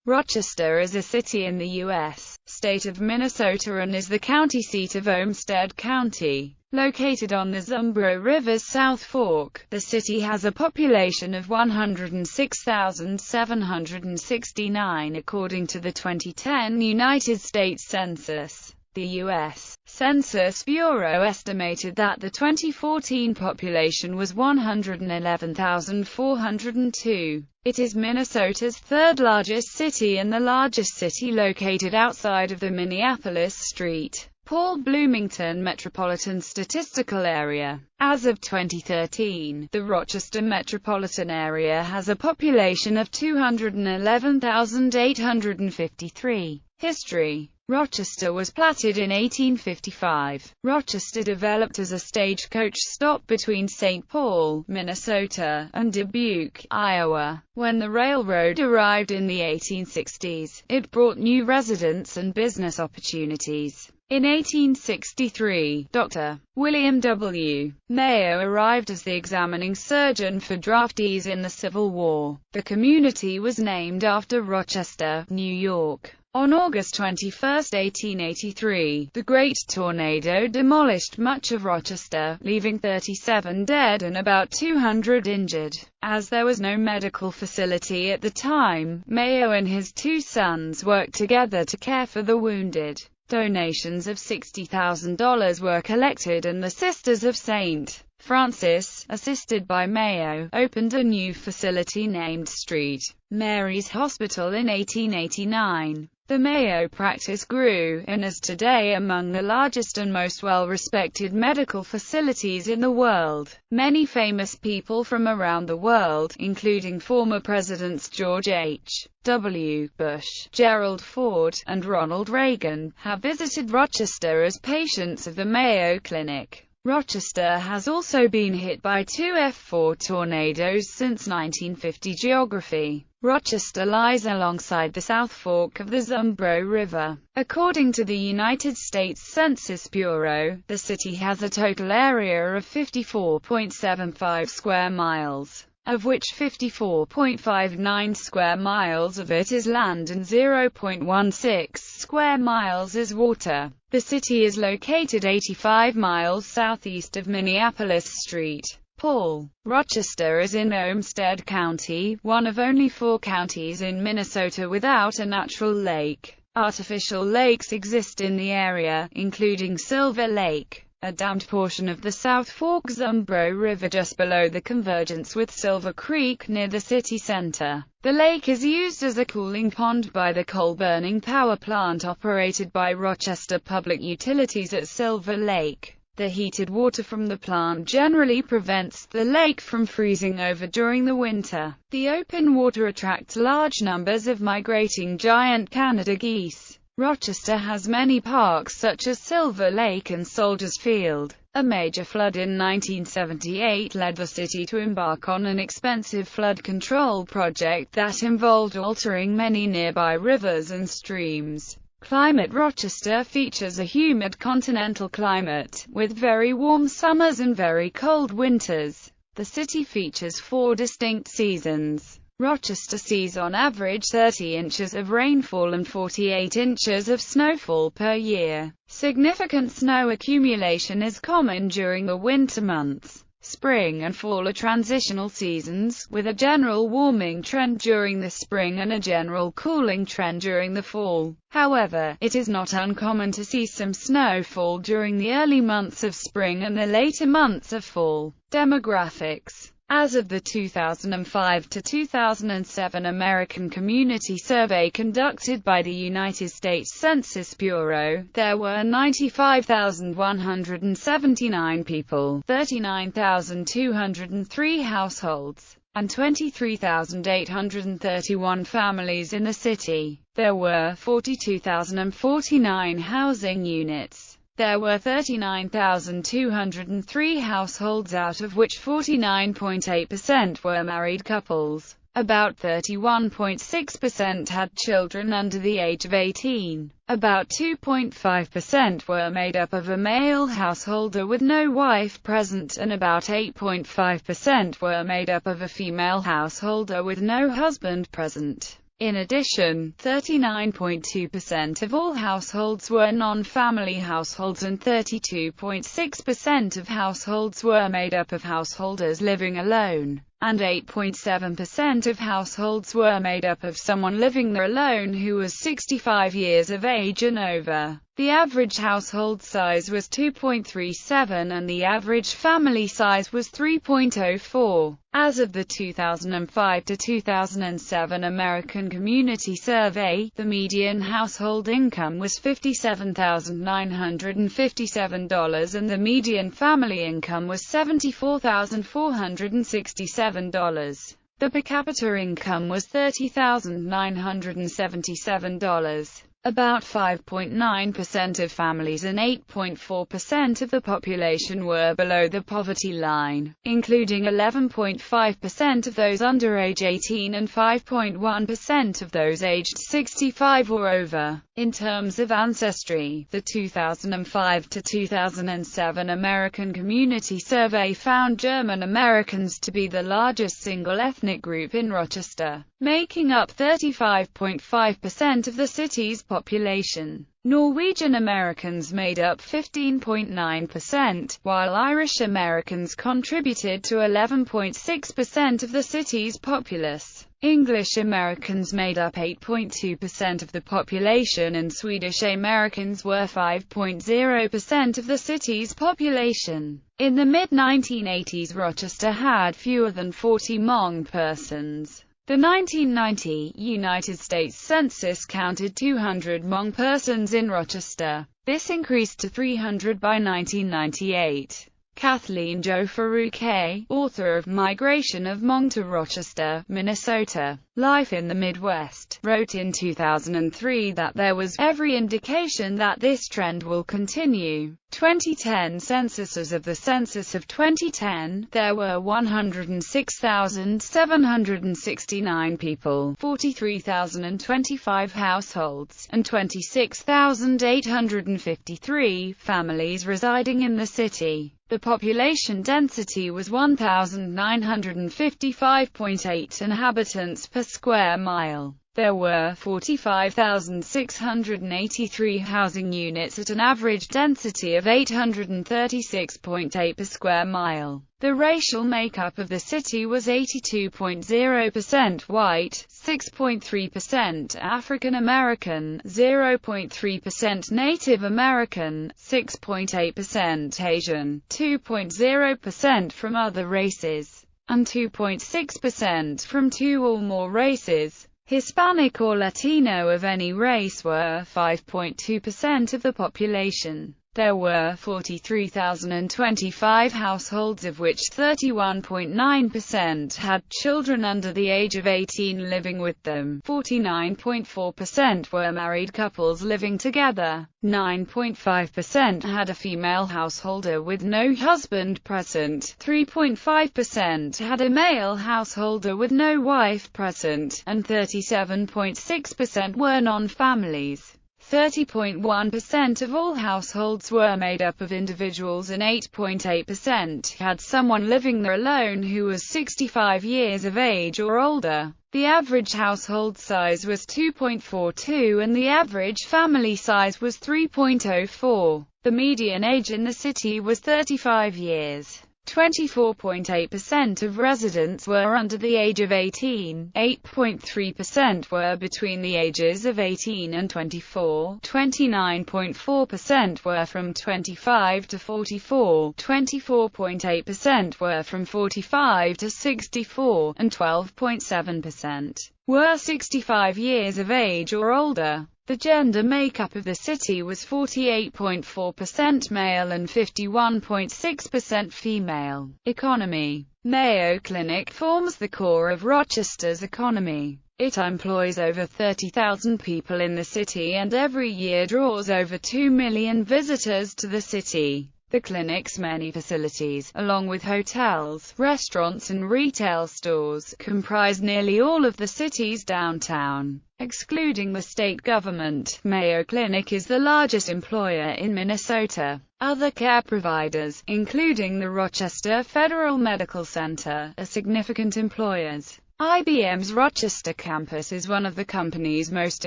Rochester is a city in the U.S. state of Minnesota and is the county seat of Olmsted County. Located on the Zumbro River's South Fork, the city has a population of 106,769 according to the 2010 United States Census. The U.S. Census Bureau estimated that the 2014 population was 111,402. It is Minnesota's third largest city and the largest city located outside of the Minneapolis-St. Paul Bloomington Metropolitan Statistical Area. As of 2013, the Rochester metropolitan area has a population of 211,853. History. Rochester was platted in 1855. Rochester developed as a stagecoach stop between St. Paul, Minnesota, and Dubuque, Iowa. When the railroad arrived in the 1860s, it brought new residents and business opportunities. In 1863, Dr. William W. Mayo arrived as the examining surgeon for draftees in the Civil War. The community was named after Rochester, New York. On August 21, 1883, the Great Tornado demolished much of Rochester, leaving 37 dead and about 200 injured. As there was no medical facility at the time, Mayo and his two sons worked together to care for the wounded. Donations of $60,000 were collected and the Sisters of St. Francis, assisted by Mayo, opened a new facility named St. Mary's Hospital in 1889. The Mayo practice grew, and is today among the largest and most well-respected medical facilities in the world. Many famous people from around the world, including former Presidents George H. W. Bush, Gerald Ford, and Ronald Reagan, have visited Rochester as patients of the Mayo Clinic. Rochester has also been hit by two F4 tornadoes since 1950. Geography. Rochester lies alongside the South Fork of the Zumbro River. According to the United States Census Bureau, the city has a total area of 54.75 square miles, of which 54.59 square miles of it is land and 0.16 square miles is water. The city is located 85 miles southeast of Minneapolis-St. Paul. Rochester is in Olmsted County, one of only 4 counties in Minnesota without a natural lake. Artificial lakes exist in the area, including Silver Lake, a dammed portion of the South Fork Zumbro River just below the convergence with Silver Creek near the city center. The lake is used as a cooling pond by the coal-burning power plant operated by Rochester Public Utilities at Silver Lake. The heated water from the plant generally prevents the lake from freezing over during the winter. The open water attracts large numbers of migrating giant Canada geese. Rochester has many parks such as Silver Lake and Soldiers Field. A major flood in 1978 led the city to embark on an expensive flood control project that involved altering many nearby rivers and streams. Climate. Rochester features a humid continental climate, with very warm summers and very cold winters. The city features 4 distinct seasons. Rochester sees on average 30 inches of rainfall and 48 inches of snowfall per year. Significant snow accumulation is common during the winter months. Spring and fall are transitional seasons, with a general warming trend during the spring and a general cooling trend during the fall. However, it is not uncommon to see some snowfall during the early months of spring and the later months of fall. Demographics. As of the 2005 to 2007 American Community Survey conducted by the United States Census Bureau, there were 95,179 people, 39,203 households, and 23,831 families in the city. There were 42,049 housing units. There were 39,203 households, out of which 49.8% were married couples. About 31.6% had children under the age of 18. About 2.5% were made up of a male householder with no wife present, and about 8.5% were made up of a female householder with no husband present. In addition, 39.2% of all households were non-family households and 32.6% of households were made up of householders living alone, and 8.7% of households were made up of someone living there alone who was 65 years of age and over. The average household size was 2.37 and the average family size was 3.04. As of the 2005 to 2007 American Community Survey, the median household income was $57,957 and the median family income was $74,467. The per capita income was $30,977. About 5.9% of families and 8.4% of the population were below the poverty line, including 11.5% of those under age 18 and 5.1% of those aged 65 or over. In terms of ancestry, the 2005 to 2007 American Community Survey found German Americans to be the largest single ethnic group in Rochester, making up 35.5% of the city's population. Norwegian Americans made up 15.9%, while Irish Americans contributed to 11.6% of the city's populace. English Americans made up 8.2% of the population and Swedish Americans were 5.0% of the city's population. In the mid-1980s, Rochester had fewer than 40 Hmong persons. The 1990 United States Census counted 200 Hmong persons in Rochester. This increased to 300 by 1998. Kathleen Jo Farouk, author of Migration of Hmong to Rochester, Minnesota, Life in the Midwest, wrote in 2003 that there was every indication that this trend will continue. 2010 census. As of the census of 2010, there were 106,769 people, 43,025 households, and 26,853 families residing in the city. The population density was 1,955.8 inhabitants per square mile. There were 45,683 housing units at an average density of 836.8 per square mile. The racial makeup of the city was 82.0% white, 6.3% African American, 0.3% Native American, 6.8% Asian, 2.0% from other races, and 2.6% from two or more races. Hispanic or Latino of any race were 5.2% of the population. There were 43,025 households, of which 31.9% had children under the age of 18 living with them. 49.4% were married couples living together. 9.5% had a female householder with no husband present. 3.5% had a male householder with no wife present. And 37.6% were non-families. 30.1% of all households were made up of individuals and 8.8% had someone living there alone who was 65 years of age or older. The average household size was 2.42 and the average family size was 3.04. The median age in the city was 35 years. 24.8% of residents were under the age of 18, 8.3% were between the ages of 18 and 24, 29.4% were from 25 to 44, 24.8% were from 45 to 64, and 12.7% were 65 years of age or older. The gender makeup of the city was 48.4% male and 51.6% female. Economy. Mayo Clinic forms the core of Rochester's economy. It employs over 30,000 people in the city and every year draws over 2 million visitors to the city. The clinic's many facilities, along with hotels, restaurants and retail stores, comprise nearly all of the city's downtown. Excluding the state government, Mayo Clinic is the largest employer in Minnesota. Other care providers, including the Rochester Federal Medical Center, are significant employers. IBM's Rochester campus is one of the company's most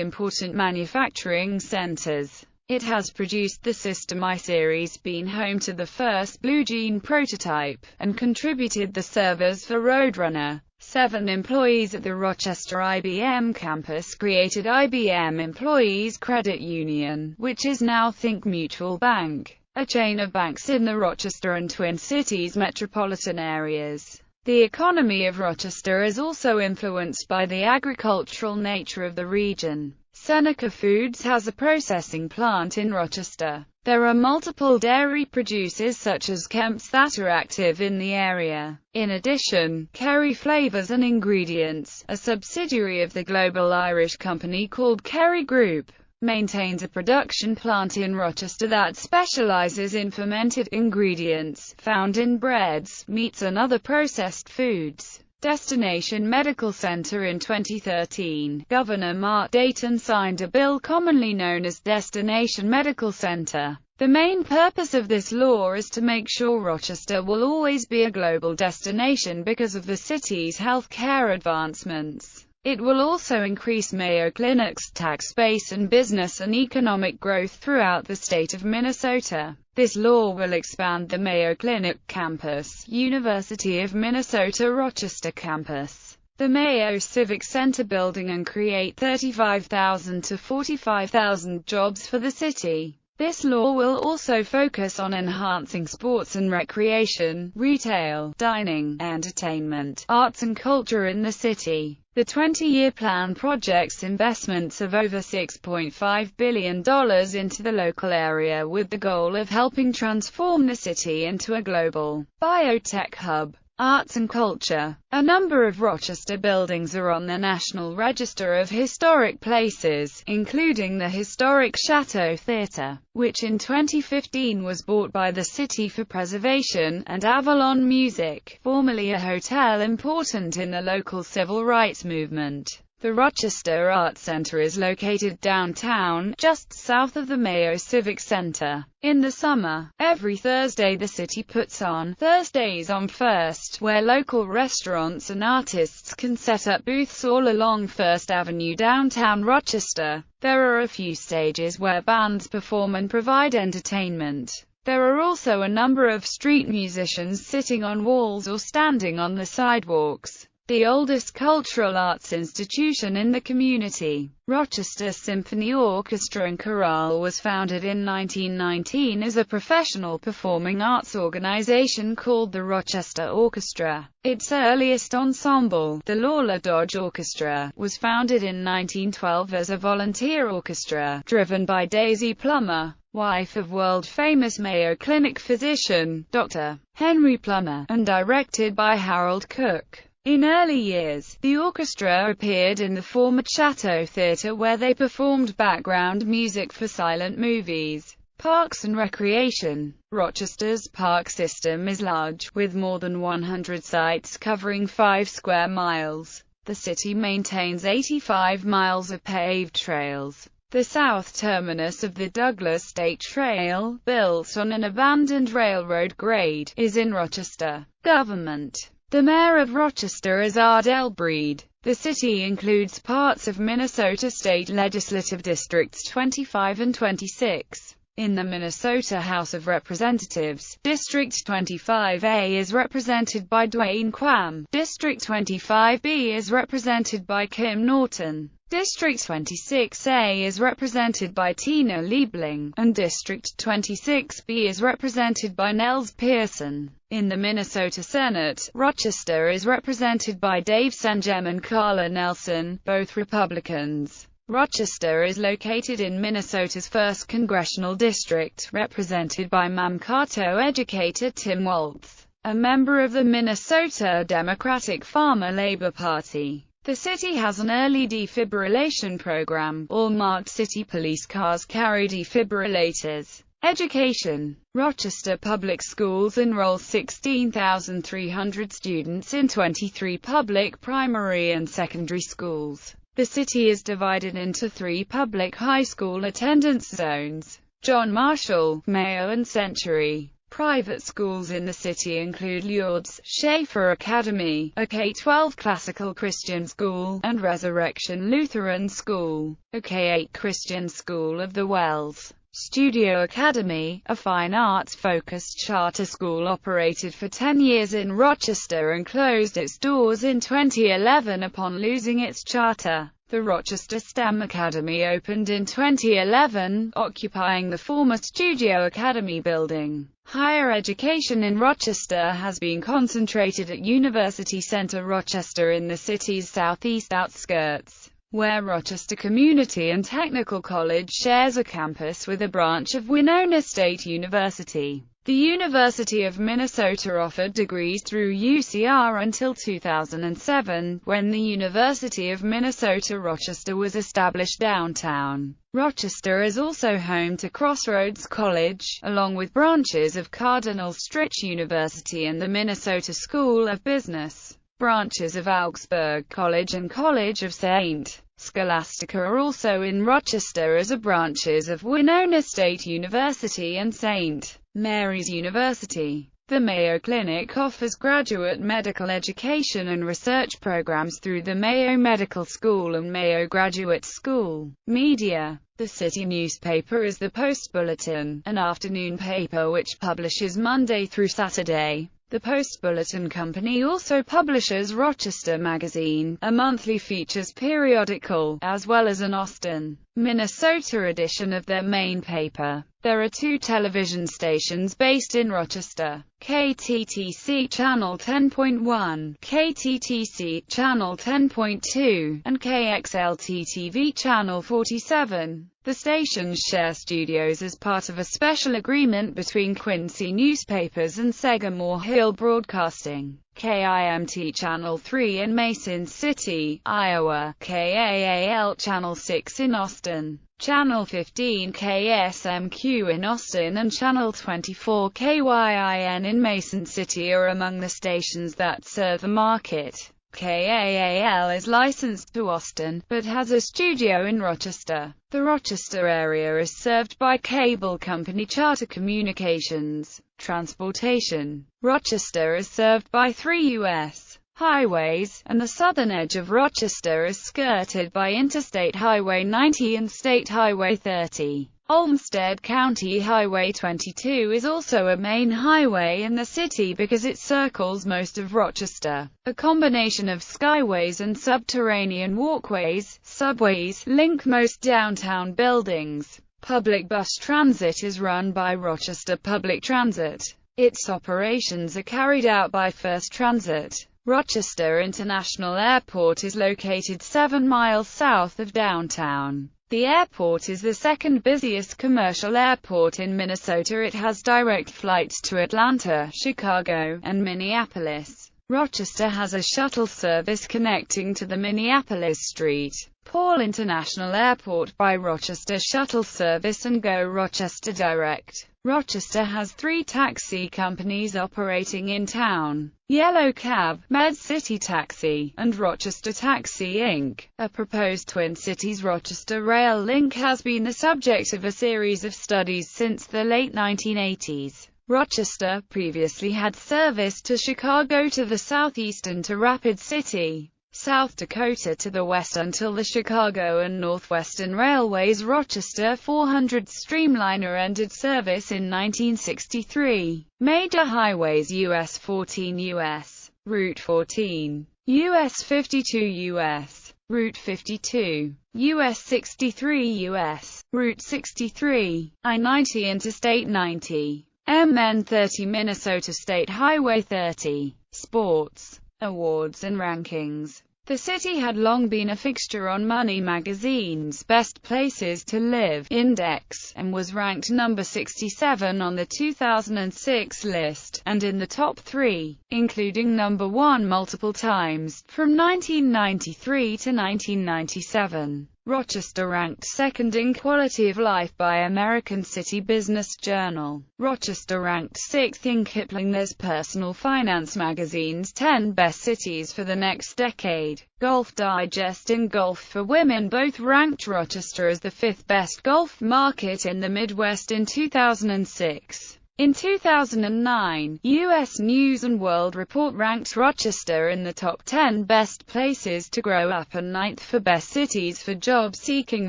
important manufacturing centers. It has produced the System I series, been home to the first Blue Gene prototype, and contributed the servers for Roadrunner. 7 employees at the Rochester IBM campus created IBM Employees Credit Union, which is now Think Mutual Bank, a chain of banks in the Rochester and Twin Cities metropolitan areas. The economy of Rochester is also influenced by the agricultural nature of the region. Seneca Foods has a processing plant in Rochester. There are multiple dairy producers such as Kemp's that are active in the area. In addition, Kerry Flavors and Ingredients, a subsidiary of the global Irish company called Kerry Group, maintains a production plant in Rochester that specializes in fermented ingredients, found in breads, meats and other processed foods. Destination Medical Center. In 2013, Governor Mark Dayton signed a bill commonly known as Destination Medical Center. The main purpose of this law is to make sure Rochester will always be a global destination because of the city's healthcare advancements. It will also increase Mayo Clinic's tax base and business and economic growth throughout the state of Minnesota. This law will expand the Mayo Clinic campus, University of Minnesota Rochester campus, the Mayo Civic Center building and create 35,000 to 45,000 jobs for the city. This law will also focus on enhancing sports and recreation, retail, dining, entertainment, arts and culture in the city. The 20-year plan projects investments of over $6.5 billion into the local area with the goal of helping transform the city into a global biotech hub. Arts and culture. A number of Rochester buildings are on the National Register of Historic Places, including the historic Chateau Theatre, which in 2015 was bought by the city for preservation, and Avalon Music, formerly a hotel important in the local civil rights movement. The Rochester Arts Center is located downtown, just south of the Mayo Civic Center. In the summer, every Thursday the city puts on Thursdays on First, where local restaurants and artists can set up booths all along First Avenue downtown Rochester. There are a few stages where bands perform and provide entertainment. There are also a number of street musicians sitting on walls or standing on the sidewalks. The oldest cultural arts institution in the community, Rochester Symphony Orchestra and Chorale, was founded in 1919 as a professional performing arts organization called the Rochester Orchestra. Its earliest ensemble, the Lawler Dodge Orchestra, was founded in 1912 as a volunteer orchestra, driven by Daisy Plummer, wife of world-famous Mayo Clinic physician, Dr. Henry Plummer, and directed by Harold Cook. In early years, the orchestra appeared in the former Chateau Theatre where they performed background music for silent movies. Parks and recreation. Rochester's park system is large, with more than 100 sites covering 5 square miles. The city maintains 85 miles of paved trails. The south terminus of the Douglas State Trail, built on an abandoned railroad grade, is in Rochester. Government. The mayor of Rochester is Ardell Breed. The city includes parts of Minnesota State Legislative Districts 25 and 26. In the Minnesota House of Representatives, District 25A is represented by Dwayne Quam. District 25B is represented by Kim Norton. District 26A is represented by Tina Liebling, and District 26B is represented by Nels Pearson. In the Minnesota Senate, Rochester is represented by Dave Sanjem and Carla Nelson, both Republicans. Rochester is located in Minnesota's 1st Congressional District, represented by Mankato educator Tim Waltz, a member of the Minnesota Democratic Farmer-Labor Party. The city has an early defibrillation program. All marked city police cars carry defibrillators. Education. Rochester Public Schools enroll 16,300 students in 23 public primary and secondary schools. The city is divided into 3 public high school attendance zones: John Marshall, Mayo and Century. Private schools in the city include Lourdes Schaefer Academy, a K-12 classical Christian school, and Resurrection Lutheran School, a K-8 Christian school of the Wells. Studio Academy, a fine arts-focused charter school, operated for 10 years in Rochester and closed its doors in 2011 upon losing its charter. The Rochester STEM Academy opened in 2011, occupying the former Studio Academy building. Higher education in Rochester has been concentrated at University Center Rochester in the city's southeast outskirts, where Rochester Community and Technical College shares a campus with a branch of Winona State University. The University of Minnesota offered degrees through UCR until 2007, when the University of Minnesota Rochester was established downtown. Rochester is also home to Crossroads College, along with branches of Cardinal Stritch University and the Minnesota School of Business. Branches of Augsburg College and College of St. Scholastica are also in Rochester, as are branches of Winona State University and St. Mary's University. The Mayo Clinic offers graduate medical education and research programs through the Mayo Medical School and Mayo Graduate School. Media. The city newspaper is the Post-Bulletin, an afternoon paper which publishes Monday through Saturday. The Post-Bulletin Company also publishes Rochester Magazine, a monthly features periodical, as well as an Austin, Minnesota edition of their main paper. There are 2 television stations based in Rochester: KTTC Channel 10.1, KTTC Channel 10.2, and KXLT-TV Channel 47. The stations share studios as part of a special agreement between Quincy Newspapers and Sagamore Hill Broadcasting. KIMT Channel 3 in Mason City, Iowa, KAAL Channel 6 in Austin, Channel 15 KSMQ in Austin, and Channel 24 KYIN in Mason City are among the stations that serve the market. KAAL is licensed to Austin, but has a studio in Rochester. The Rochester area is served by cable company Charter Communications. Transportation. Rochester is served by 3 U.S. highways, and the southern edge of Rochester is skirted by Interstate Highway 90 and State Highway 30. Olmsted County Highway 22 is also a main highway in the city because it circles most of Rochester. A combination of skyways and subterranean walkways, subways, link most downtown buildings. Public bus transit is run by Rochester Public Transit. Its operations are carried out by First Transit. Rochester International Airport is located 7 miles south of downtown. The airport is the second busiest commercial airport in Minnesota. It has direct flights to Atlanta, Chicago, and Minneapolis. Rochester has a shuttle service connecting to the Minneapolis-St. Paul International Airport by Rochester Shuttle Service and Go Rochester Direct. Rochester has 3 taxi companies operating in town: Yellow Cab, Med City Taxi, and Rochester Taxi Inc. A proposed Twin Cities Rochester rail link has been the subject of a series of studies since the late 1980s. Rochester previously had service to Chicago to the southeast and to Rapid City, South Dakota to the west until the Chicago and Northwestern Railway's Rochester 400 Streamliner ended service in 1963. Major highways: US 14 US, Route 14, US 52 US, Route 52, US 63 US, Route 63, I-90 Interstate 90, MN 30 Minnesota State Highway 30. Sports, awards and rankings. The city had long been a fixture on Money magazine's Best Places to Live index, and was ranked number 67 on the 2006 list, and in the top 3, including number 1 multiple times, from 1993 to 1997. Rochester ranked second in quality of life by American City Business Journal. Rochester ranked 6th in Kiplinger's Personal Finance magazine's 10 Best Cities for the Next Decade. Golf Digest and Golf for Women both ranked Rochester as the 5th best golf market in the Midwest in 2006. In 2009, U.S. News & World Report ranked Rochester in the top 10 best places to grow up and 9th for best cities for job-seeking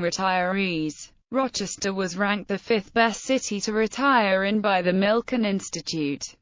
retirees. Rochester was ranked the 5th best city to retire in by the Milken Institute.